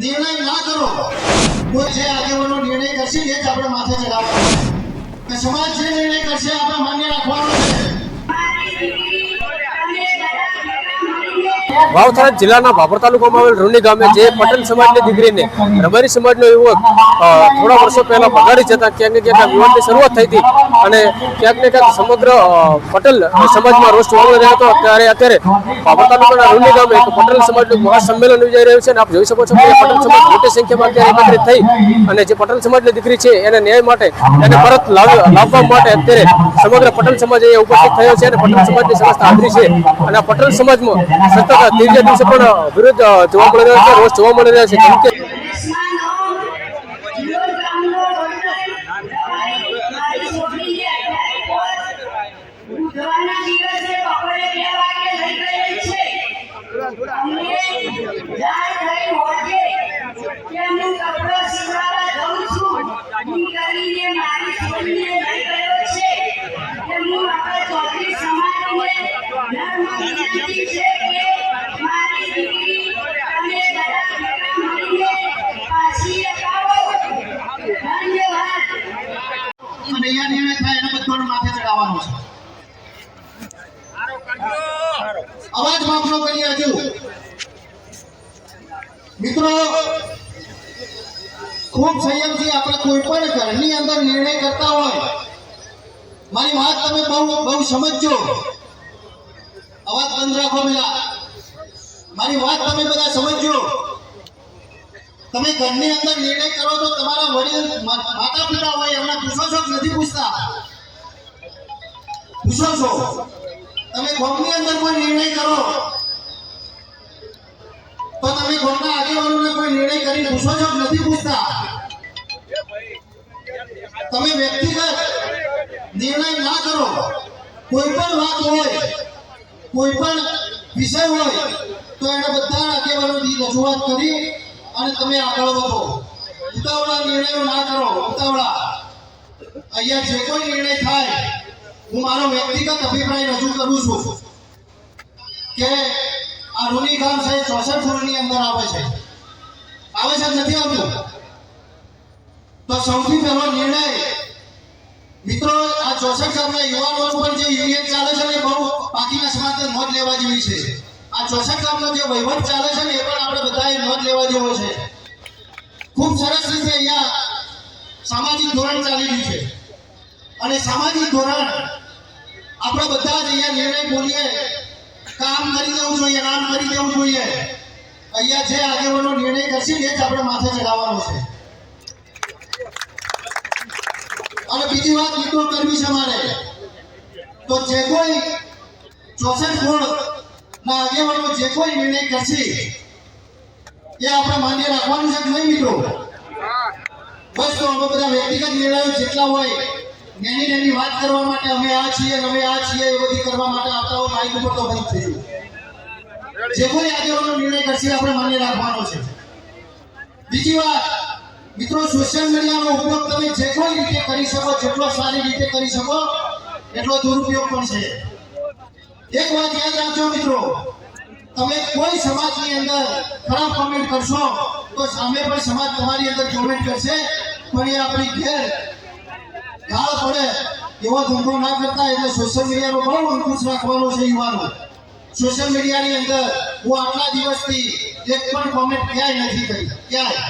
निर्णय ना करो कोई जे આગેવાનો નિર્ણય કરશે એ જ આપણે માથે ચડાવવાનો છે સમાજ જે નિર્ણય કરશે આપણે માન્ય રાખવાનો છે। વાવથરા જિલ્લાના ભાભર તાલુકામાં આવેલ રૂની ગામે જે પટેલ સમાજની દીકરીને રબારી સમાજનો યુવક થોડા વર્ષો પહેલા ભગાડી જતા ક્યાંક ને ક્યાંક વિવાદની શરૂઆત થઈ હતી અને ક્યાંક ને ક્યાંક સમગ્ર પટેલ સમાજમાં રોષ જોવા મળી રહ્યો હતો। ત્યારે અત્યારે ભાભર તાલુકાના રૂની ગામે એક પટેલ સમાજનું મહાસંમેલન યોજાઈ રહ્યું છે અને આપ જોઈ શકો છો કે પટેલ સમાજ મોટી સંખ્યામાં અત્યારે એકત્રિત થઈ અને જે પટેલ સમાજની દીકરી છે એને ન્યાય માટે એને પરત લાવવા માટે અત્યારે સમગ્ર પટેલ સમાજ અહીંયા ઉપસ્થિત થયો છે અને પટેલ સમાજની સમસ્ત હાજરી છે અને આ પટેલ સમાજમાં સતત ત્રીજા દિવસે પણ વિરોધ જોવા મળી રહ્યો છે, રોષ જોવા મળી રહ્યો છે। કેમ કે અવાજ માફનો કરીએ હજુ મિત્રો ખૂબ સંયમથી આપણે કોઈ પણ ઘરની અંદર નિર્ણય કરતા હોય મારી વાત તમે બહુ સમજજો। અવાજ બંધ રાખો પેલા મારી વાત તમે બધા સમજજો। તમે ઘરની અંદર નિર્ણય કરો તો તમારા વડીલ માતા પિતા હોય એમને પૂછો છો કે નથી પૂછતા? પૂછો છો? તમે ગામની અંદર કોઈ નિર્ણય કરો તો તમે ગામના આગેવાનોને કોઈ નિર્ણય કરીને પૂછો છો કે નથી પૂછતા? તમે વ્યક્તિગત નિર્ણય ના કરો। કોઈ પણ વાત હોય કોઈ પણ વિષય હોય તો એને બધા આગેવાનોની રજૂઆત કરી અને તમે આગળ વધો। ઉતાવળા નિર્ણયો ના કરો। ઉતાવળા અહીંયા જે કોઈ નિર્ણય થાય હું મારો વ્યક્તિગત અભિપ્રાય રજૂ કરું છું કે આ રૂની ગામ છે 64 ની અંદર આવે છે નથી આવતું? તો સૌથી પહેલો નિર્ણય મિત્રો આ 64 ગામના યુવાનો પર જે યુનિયન ચાલે છે ને બહુ બાકીના સમાજને નોંધ લેવા જેવી છે। આ 64 ગામનો જે વહીવટ ચાલે છે ને એ પણ આપણે બધાએ નોંધ લેવા જેવો છે। ખૂબ સરસ રીતે અહીંયા સામાજિક ધોરણ ચાલી રહ્યું છે અને સામાજિક ધોરણ આપણે બધા જ અહીંયા નિર્ણય બોલીએ કામ કરી દેવું જોઈએ, નામ કરી દેવું જોઈએ। અહીંયા જે આગેવાનો નિર્ણય કરશે એ જ આપણે માથે ચડાવવાનો છે। અને બીજી વાત મિત્રો કરવી છે મારે તો જે કોઈ 64 મૂળ ના આગેવાનો જે કોઈ નિર્ણય કરશે એ આપણે માન્ય રાખવાનું છે કે નહીં મિત્રો? બસ તો અમે બધા વ્યક્તિગત નિર્ણયો જેટલા હોય નાની વાત કરવા માટે અમે આ છીએ એ બધી કરવા માટે આવતા હોય માઇક ઉપર તો બંધ થઈ ગયું। જે કોઈ આગેવાનો નિર્ણય કરશે આપણે માન્ય રાખવાનો છે। બીજી વાત મિત્રો સોશિયલ મીડિયાનો ઉપયોગ તમે જે કોઈ રીતે કરી શકો જેટલો સારી રીતે કરી શકો એટલો દુરુપયોગ પણ છે। એક વાત યાદ રાખજો મિત્રો, તમે કોઈ સમાજની અંદર ખરાબ કોમેન્ટ કરશો તો સામે પણ સમાજ તમારી અંદર કોમેન્ટ કરશે પણ એ આપણી ઘેર ગાળ પડે એવો ધંધો ના કરતા। એટલે સોશિયલ મીડિયાનો બહુ અંકુશ રાખવાનો છે યુવાનો। સોશિયલ મીડિયાની અંદર હું આટલા દિવસથી એક પણ કોમેન્ટ ક્યાંય નથી કરી ક્યાંય,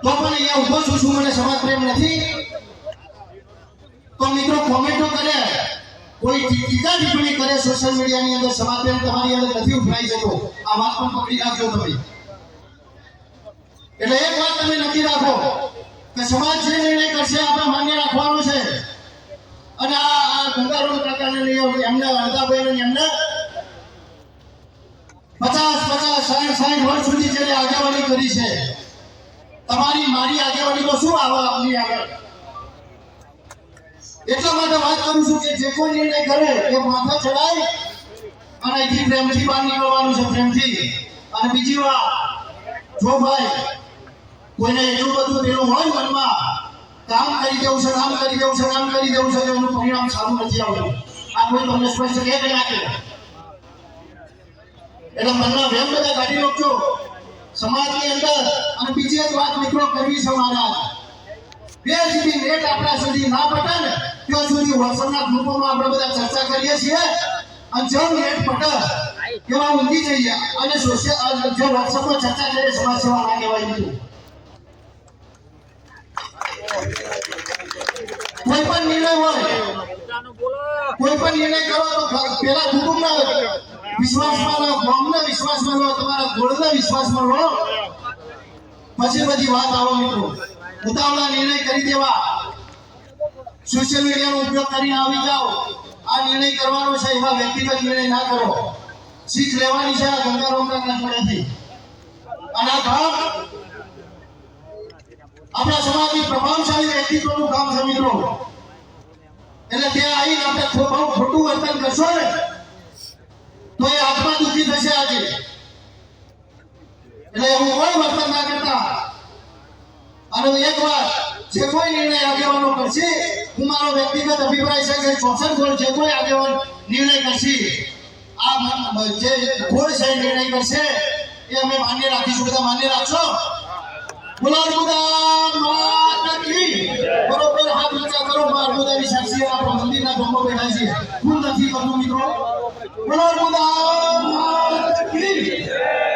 તો પણ અહીંયા ઉભો છું મને સમાજ પ્રેમ નથી? તો મિત્રો કોમેન્ટો કરે કોઈ ટીકા ટિપ્પણી કરે સોશિયલ મીડિયાની અંદર સમાજ પ્રેમ તમારી અંદર નથી ઉભરાઈ જતો। આ વાત પણ પકડી રાખજો તમે। એટલે એક વાત તમે નક્કી રાખો કે સમાજ જે નિર્ણય કરશે આપણે માન્ય રાખવાનો છે। અને આ ગંગારામ કાકાને એમને અડધાભાઈને એમને 50 60 વર્ષ સુધી જેને આગેવાની કરી છે તમારી મારી આગેવાની તો શું આવે આપની આગળ? એટલા માટે વાત કરું છું કે જે કોઈ નિર્ણય કરે એ માથે ચડાય અને અહીંથી પ્રેમથી બહાર નીકળવાનું છે, પ્રેમથી। અને બીજી વાત જો ભાઈ કોઈને એટલું બધું પેલું હોય મનમાં કામ કરી દેવું છે એનું પરિણામ સારું નથી આવતું। આ કોઈ તમને સ્પષ્ટ કહે કે ના કહે? એટલે મનના વેમ બધા કાઢી નાખજો સમાજની અંદર. અને બીજી એક વાત મિત્રો કરવી છે મારા, બે સુધી નેટ આપણા સુધી ના પટે ને ત્યાં સુધી વોટ્સઅપના ગ્રુપોમાં આપણે બધા ચર્ચા કરીએ છીએ, અને જેમ નેટ પટે એવા ઊંધી જઈએ અને સોશિયલ જે વોટ્સઅપમાં ચર્ચા કરીએ સમાજ સેવા ના કહેવાય બીજું. કોઈ પણ નિર્ણય હોય, કોઈ પણ નિર્ણય કરો તો પેલા કુટુંબના વિશ્વાસમાં લો, ગામના વિશ્વાસમાં લો, તમારા ગોળના વિશ્વાસમાં લો, પછી બધી વાત આવો મિત્રો. ઉતાવળા નિર્ણય કરી દેવા, સોશિયલ મીડિયાનો ઉપયોગ કરીને આવી જાઓ, આ નિર્ણય કરવાનો છે એવા વ્યક્તિગત નિર્ણય ના કરો. શીખ લેવાની છે આ ગંગારામના જોડેથી. અને આ કામ આપણા સમાજની પ્રભાવશાળી વ્યક્તિત્વનું કામ છે મિત્રો. એટલે ત્યાં આવીને આપણે બહુ ખોટું વર્તન કરશો ને તો એ આત્મા દુઃખી થશે આજે. એટલે એવું કોઈ વર્તન ના કરતા. અને એક વાત, જે કોઈ નિર્ણય આગેવાનો કરશે, હું મારો વ્યક્તિગત અભિપ્રાય છે કે 64 ગોળ જે કોઈ આગેવાન નિર્ણય કરશે, આ જે ગોળ છે નિર્ણય કરશે એ અમે માન્ય રાખીશું. બધા માન્ય રાખશો? બોલો અર્બુદા માતા કી. બરોબર, હાથ ઊંચા કરો. અર્બુદાની સાક્ષી આપણા મંદિરના ધોમો બેઠા છે. હું નથી કરતું મિત્રો. બોલો અર્બુદા માતા કી.